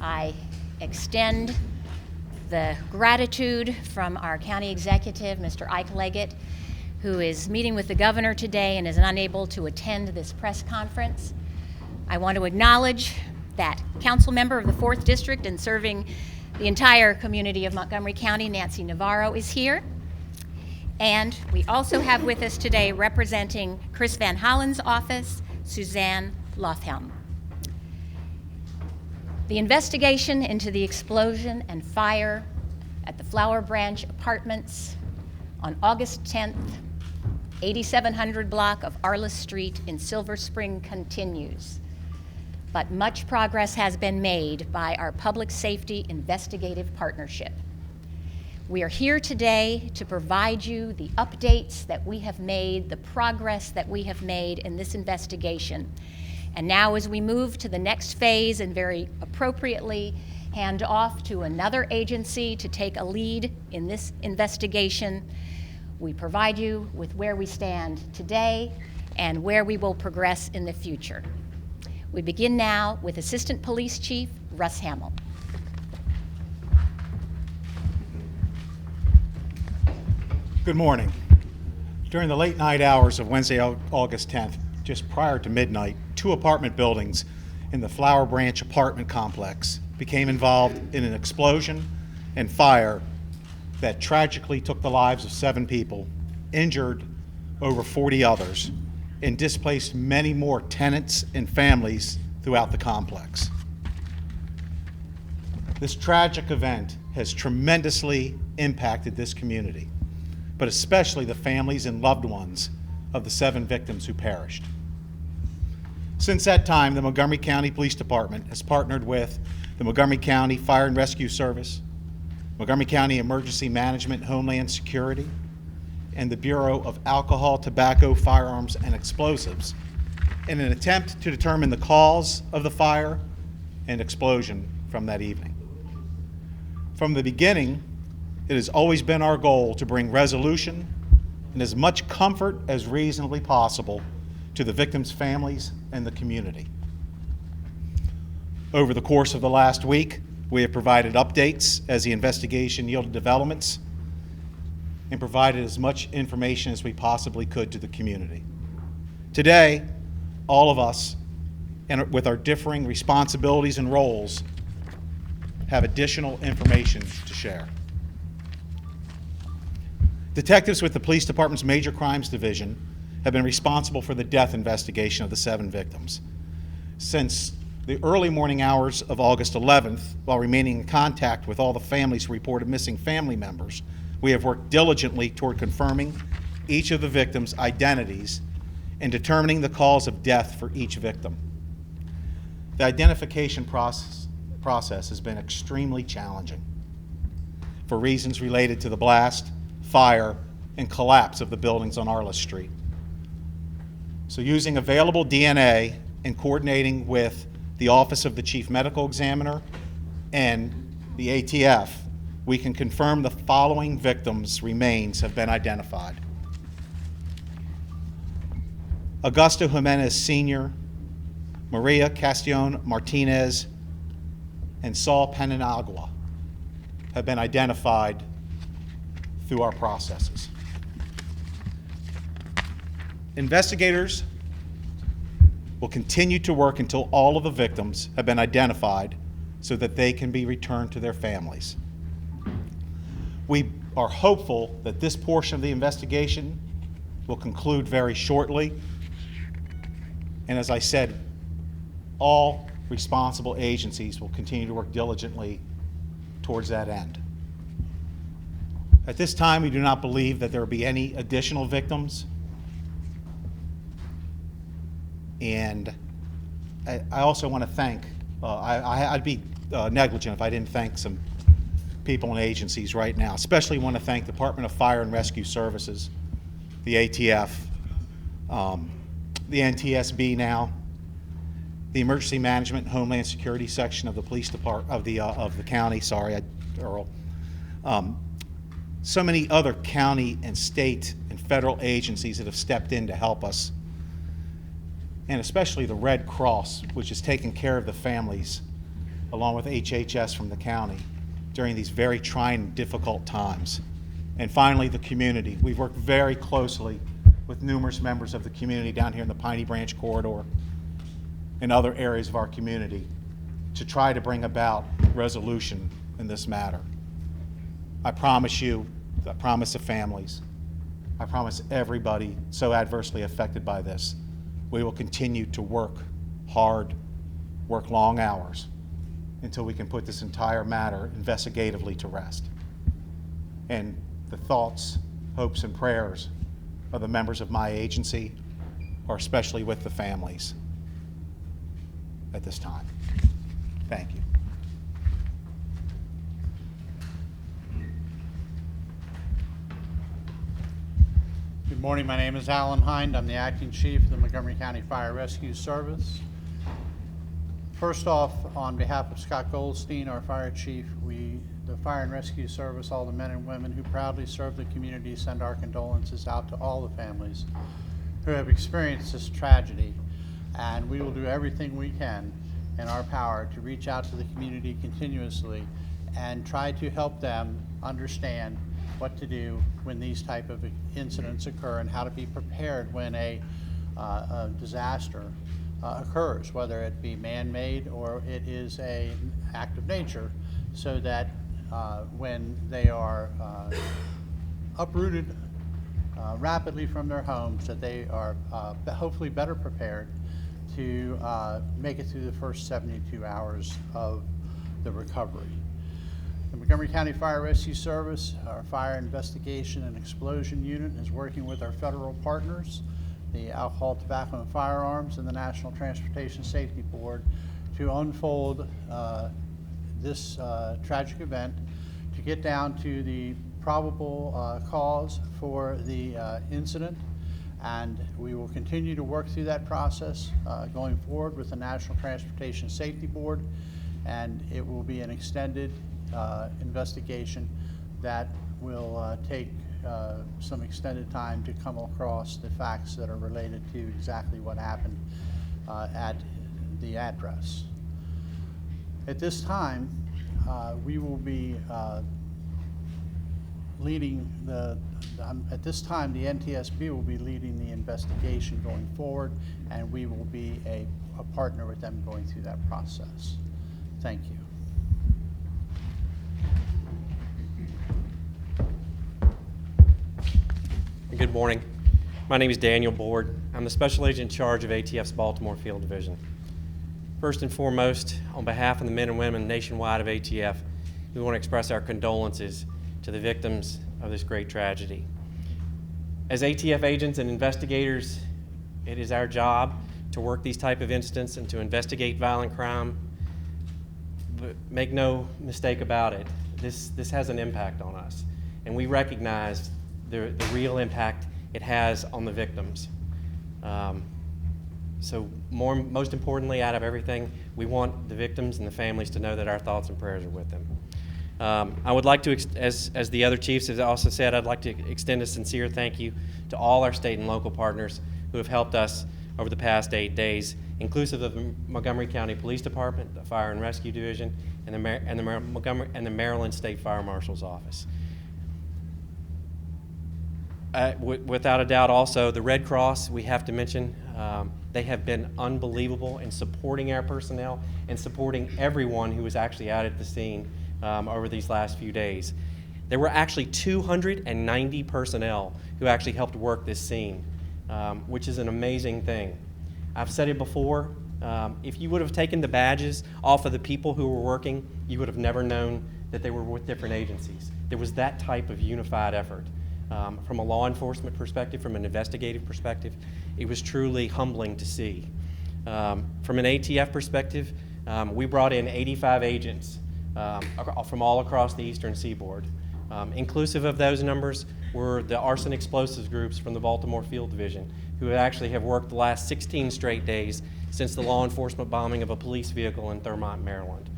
I extend the gratitude from our county executive, Mr. Ike Leggett, who is meeting with the governor today and is unable to attend this press conference. I want to acknowledge that council member of the 4th District and serving the entire community of Montgomery County, Nancy Navarro, is here. And we also have with us today, representing Chris Van Hollen's office, Suzanne Lothelm. The investigation into the explosion and fire at the Flower Branch Apartments on August 10th, 8700 block of Arliss Street in Silver Spring continues. But much progress has been made by our Public Safety Investigative Partnership. We are here today to provide you the updates that we have made, the progress that we have made in this investigation. And now as we move to the next phase and very appropriately hand off to another agency to take a lead in this investigation, we provide you with where we stand today and where we will progress in the future. We begin now with Assistant Police Chief Russ Hamill. Good morning. During the late night hours of Wednesday, August 10th, just prior to midnight, 2 apartment buildings in the Flower Branch apartment complex became involved in an explosion and fire that tragically took the lives of 7 people, injured over 40 others, and displaced many more tenants and families throughout the complex. This tragic event has tremendously impacted this community, but especially the families and loved ones of the 7 victims who perished. Since that time, the Montgomery County Police Department has partnered with the Montgomery County Fire and Rescue Service, Montgomery County Emergency Management, Homeland Security, and the Bureau of Alcohol, Tobacco, Firearms, and Explosives in an attempt to determine the cause of the fire and explosion from that evening. From the beginning, it has always been our goal to bring resolution and as much comfort as reasonably possible to the victims' families and the community. Over the course of the last week, we have provided updates as the investigation yielded developments and provided as much information as we possibly could to the community. Today, all of us, and with our differing responsibilities and roles, have additional information to share. Detectives with the Police Department's Major Crimes Division have been responsible for the death investigation of the 7 victims. Since the early morning hours of August 11th, while remaining in contact with all the families who reported missing family members, we have worked diligently toward confirming each of the victims' identities and determining the cause of death for each victim. The identification process has been extremely challenging for reasons related to the blast, fire, and collapse of the buildings on Arliss Street. So using available DNA and coordinating with the Office of the Chief Medical Examiner and the ATF, we can confirm the following victims' remains have been identified. Augusto Jimenez Sr., Maria Castellon Martinez, and Saul Penanagua have been identified through our processes. Investigators will continue to work until all of the victims have been identified so that they can be returned to their families. We are hopeful that this portion of the investigation will conclude very shortly. And as I said, all responsible agencies will continue to work diligently towards that end. At this time, we do not believe that there will be any additional victims. And I also want to thank, I'd be negligent if I didn't thank some people and agencies right now. Especially want to thank the Department of Fire and Rescue Services, the ATF, the NTSB now, the Emergency Management and Homeland Security section of the police department of the county. Sorry, Earl. So many other county and state and federal agencies that have stepped in to help us, and especially the Red Cross, which has taken care of the families along with HHS from the county, during these very trying and difficult times. And finally, the community. We've worked very closely with numerous members of the community down here in the Piney Branch corridor and other areas of our community to try to bring about resolution in this matter. I promise you, I promise the families, I promise everybody so adversely affected by this, we will continue to work hard, work long hours until we can put this entire matter investigatively to rest. And the thoughts, hopes, and prayers of the members of my agency are especially with the families at this time. Thank you. Good morning. My name is Alan Hind. I'm the Acting Chief of the Montgomery County Fire Rescue Service. First off, on behalf of Scott Goldstein, our Fire Chief, the Fire and Rescue Service, all the men and women who proudly serve the community, send our condolences out to all the families who have experienced this tragedy. And we will do everything we can in our power to reach out to the community continuously and try to help them understand what to do when these type of incidents occur and how to be prepared when a disaster occurs, whether it be man-made or it is an act of nature, so that when they are uprooted rapidly from their homes, that they are hopefully better prepared to make it through the first 72 hours of the recovery. The Montgomery County Fire Rescue Service, our Fire Investigation and Explosion Unit, is working with our federal partners, the Alcohol, Tobacco, and Firearms, and the National Transportation Safety Board, to unfold this tragic event, to get down to the probable cause for the incident. And we will continue to work through that process going forward with the National Transportation Safety Board, and it will be an extended investigation that will take some extended time to come across the facts that are related to exactly what happened at the address. At this time, we will be leading at this time, the NTSB will be leading the investigation going forward, and we will be a partner with them going through that process. Thank you. Good morning. My name is Daniel Board. I'm the Special Agent in charge of ATF's Baltimore Field Division. First and foremost, on behalf of the men and women nationwide of ATF, we want to express our condolences to the victims of this great tragedy. As ATF agents and investigators, it is our job to work these type of incidents and to investigate violent crime. But make no mistake about it, this has an impact on us, and we recognize the real impact it has on the victims. So most importantly, out of everything, we want the victims and the families to know that our thoughts and prayers are with them. I would like to, as the other chiefs have also said, I'd like to extend a sincere thank you to all our state and local partners who have helped us over the past 8 days, inclusive of the Montgomery County Police Department, the Fire and Rescue Division, and the Maryland State Fire Marshal's Office. Without a doubt, also the Red Cross, we have to mention, they have been unbelievable in supporting our personnel and supporting everyone who was actually out at the scene over these last few days. There were actually 290 personnel who actually helped work this scene, which is an amazing thing. I've said it before, if you would have taken the badges off of the people who were working, you would have never known that they were with different agencies. There was that type of unified effort. From a law enforcement perspective, from an investigative perspective, it was truly humbling to see. From an ATF perspective, we brought in 85 agents from all across the eastern seaboard. Inclusive of those numbers were the arson explosives groups from the Baltimore Field Division, who actually have worked the last 16 straight days since the law enforcement bombing of a police vehicle in Thurmont, Maryland.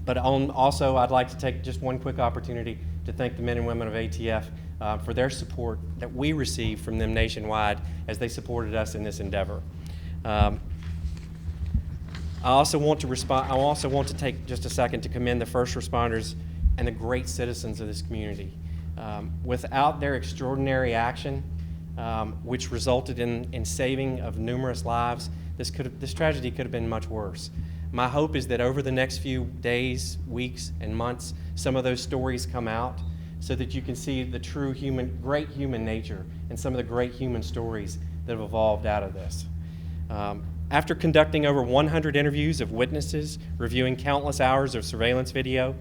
But also, I'd like to take just one quick opportunity to thank the men and women of ATF for their support that we received from them nationwide as they supported us in this endeavor. I also want to take just a second to commend the first responders and the great citizens of this community. Without their extraordinary action, which resulted in saving of numerous lives, this tragedy could have been much worse. My hope is that over the next few days, weeks, and months, some of those stories come out so that you can see the true great human nature and some of the great human stories that have evolved out of this. After conducting over 100 interviews of witnesses, reviewing countless hours of surveillance video,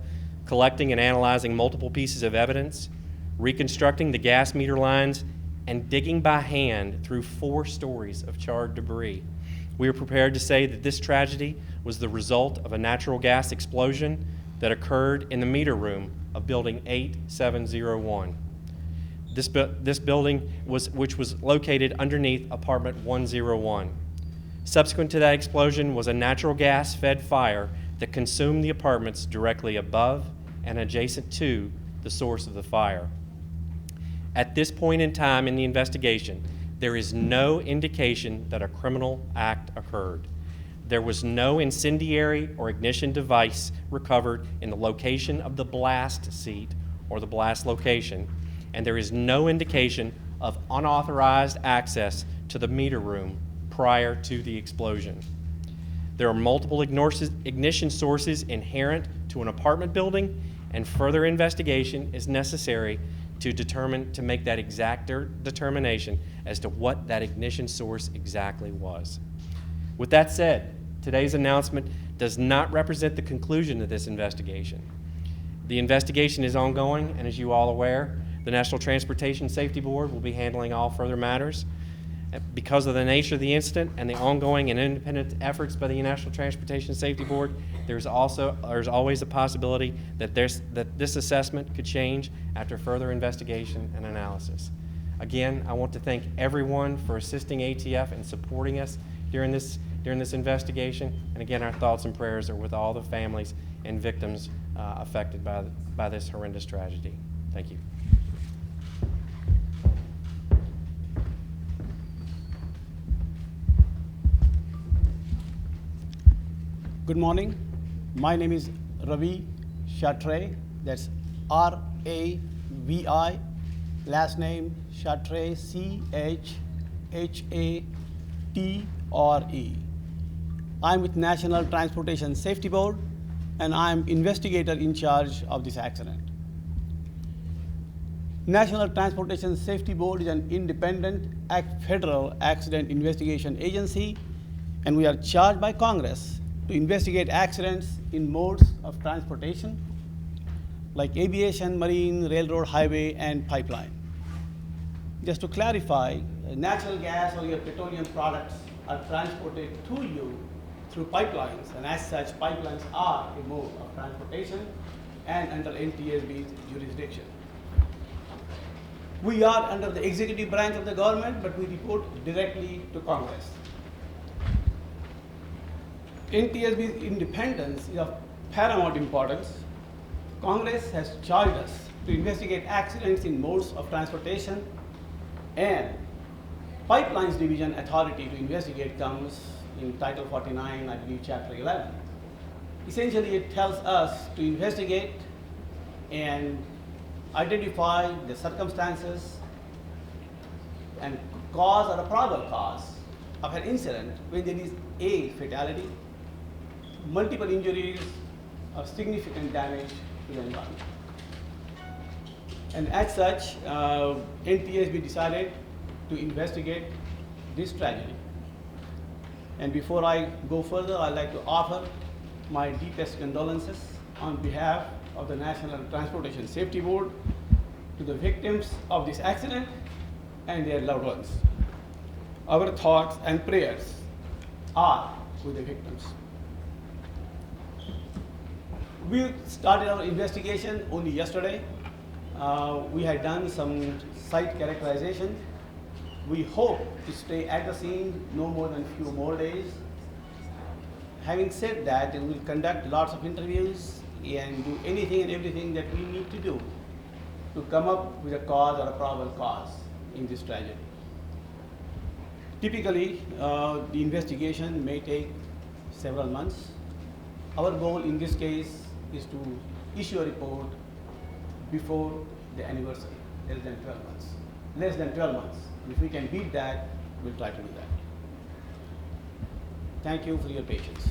collecting and analyzing multiple pieces of evidence, reconstructing the gas meter lines, and digging by hand through 4 stories of charred debris, we are prepared to say that this tragedy was the result of a natural gas explosion that occurred in the meter room of Building 8701. This building which was located underneath Apartment 101. Subsequent to that explosion was a natural gas-fed fire that consumed the apartments directly above and adjacent to the source of the fire. At this point in time in the investigation, there is no indication that a criminal act occurred. There was no incendiary or ignition device recovered in the location of the blast seat or the blast location, and there is no indication of unauthorized access to the meter room prior to the explosion. There are multiple ignition sources inherent to an apartment building, and further investigation is necessary to make that exact determination as to what that ignition source exactly was. With that said, today's announcement does not represent the conclusion of this investigation. The investigation is ongoing, and as you all are aware, the National Transportation Safety Board will be handling all further matters. Because of the nature of the incident and the ongoing and independent efforts by the National Transportation Safety Board, there's always a possibility that this assessment could change after further investigation and analysis. Again, I want to thank everyone for assisting ATF and supporting us during this investigation. And again, our thoughts and prayers are with all the families and victims affected by this horrendous tragedy. Thank you. Good morning. My name is Ravi Shah. That's R-A-V-I. Last name Chatre, C-H-H-A-T-R-E. I'm with National Transportation Safety Board, and I'm investigator in charge of this accident. National Transportation Safety Board is an independent federal accident investigation agency, and we are charged by Congress to investigate accidents in modes of transportation like aviation, marine, railroad, highway, and pipeline. Just to clarify, natural gas or your petroleum products are transported to you through pipelines, and as such, pipelines are a mode of transportation and under NTSB's jurisdiction. We are under the executive branch of the government, but we report directly to Congress. NTSB's independence is of paramount importance. Congress has charged us to investigate accidents in modes of transportation, and Pipelines Division authority to investigate comes in Title 49, I believe, Chapter 11. Essentially, it tells us to investigate and identify the circumstances and cause or a probable cause of an incident when there is a fatality, multiple injuries, or significant damage to the environment. And as such, NTSB decided to investigate this tragedy. And before I go further, I'd like to offer my deepest condolences on behalf of the National Transportation Safety Board to the victims of this accident and their loved ones. Our thoughts and prayers are with the victims. We started our investigation only yesterday. We had done some site characterization. We hope to stay at the scene no more than a few more days. Having said that, we will conduct lots of interviews and do anything and everything that we need to do to come up with a cause or a probable cause in this tragedy. Typically, the investigation may take several months. Our goal in this case is to issue a report before the anniversary, less than 12 months. Less than 12 months. If we can beat that, we'll try to do that. Thank you for your patience.